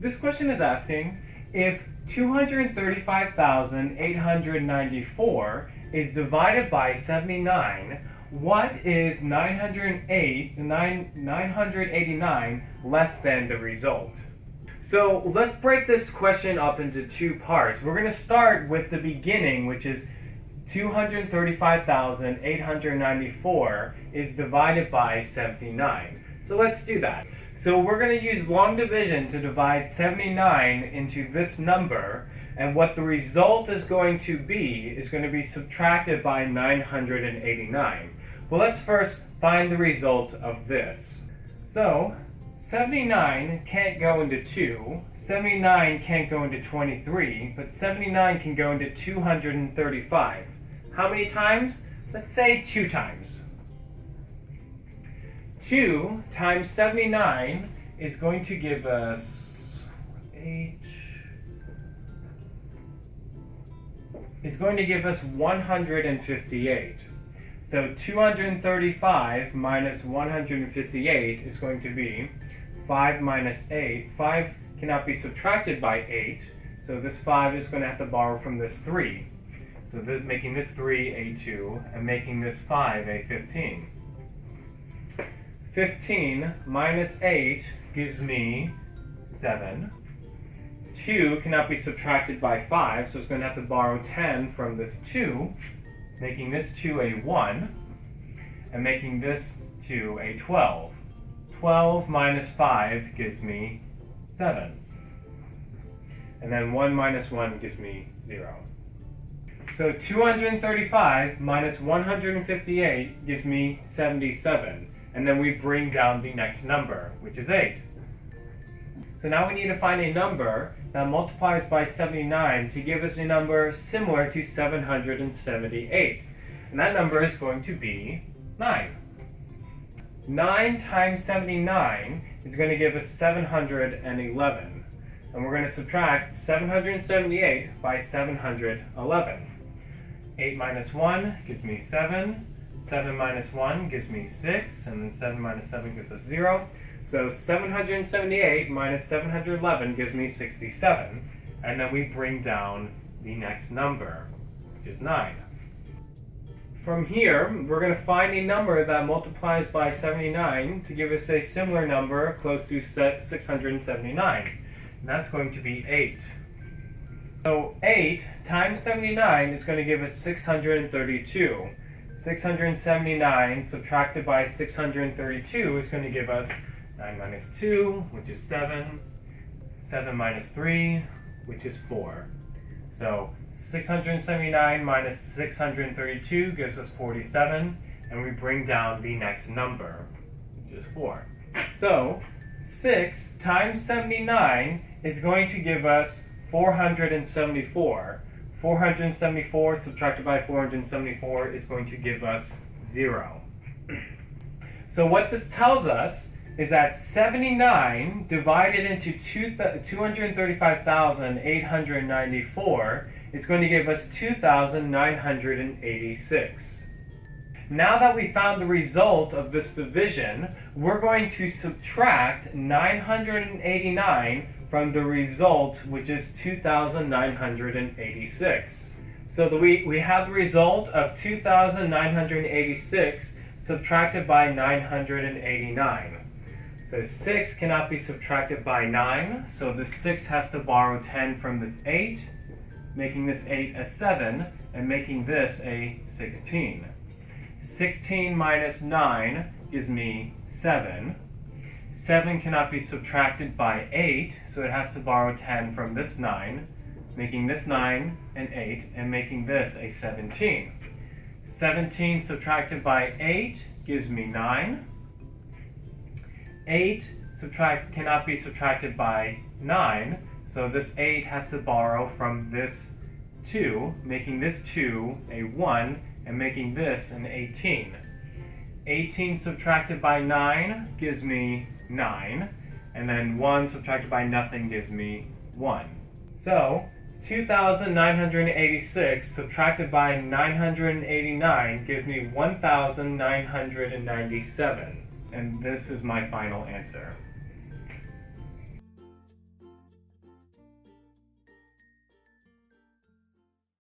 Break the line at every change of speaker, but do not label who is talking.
This question is asking if 235,894 is divided by 79, what is 989 less than the result? So let's break this question up into two parts. We're going to start with the beginning, which is 235,894 is divided by 79. So let's do that. So we're going to use long division to divide 79 into this number, and what the result is going to be subtracted by 989. Well, let's first find the result of this. So 79 can't go into 2, 79 can't go into 23, but 79 can go into 235. How many times? Let's say 2 times. 2 times 79 is going to give us 8. Is going to give us 158. So 235 minus 158 is going to be 5 minus 8. 5 cannot be subtracted by 8, so this 5 is going to have to borrow from this 3. So making this 3 a 2 and making this 5 a 15. 15 minus 8 gives me 7. 2 cannot be subtracted by 5, so it's going to have to borrow 10 from this 2, making this 2 a 1, and making this 2 a 12. 12 minus 5 gives me 7. And then 1 minus 1 gives me 0. So 235 minus 158 gives me 77. And then we bring down the next number, which is 8. So now we need to find a number that multiplies by 79 to give us a number similar to 778. And that number is going to be 9. 9 times 79 is going to give us 711. And we're going to subtract 778 by 711. 8 minus 1 gives me 7. 7 minus 1 gives me 6, and then 7 minus 7 gives us 0. So 778 minus 711 gives me 67. And then we bring down the next number, which is 9. From here, we're going to find a number that multiplies by 79 to give us a similar number close to 679. And that's going to be 8. So 8 times 79 is going to give us 632. 679 subtracted by 632 is going to give us 9 minus 2, which is 7. 7 minus 3, which is 4. So 679 minus 632 gives us 47, and we bring down the next number, which is 4. So 6 times 79 is going to give us 474. 474 subtracted by 474 is going to give us 0. So what this tells us is that 79 divided into 235,894 is going to give us 2,986. Now that we found the result of this division, we're going to subtract 989 from the result, which is 2,986. So we have the result of 2,986 subtracted by 989. So 6 cannot be subtracted by 9, so this 6 has to borrow 10 from this 8, making this 8 a 7, and making this a 16. 16 minus 9 gives me 7. 7 cannot be subtracted by 8, so it has to borrow 10 from this 9, making this 9 an 8, and making this a 17. 17 subtracted by 8 gives me 9. 8 cannot be subtracted by 9, so this 8 has to borrow from this 2, making this 2 a 1, and making this an 18. 18 subtracted by 9 gives me 9, and then 1 subtracted by nothing gives me 1. So 2,986 subtracted by 989 gives me 1,997. And this is my final answer.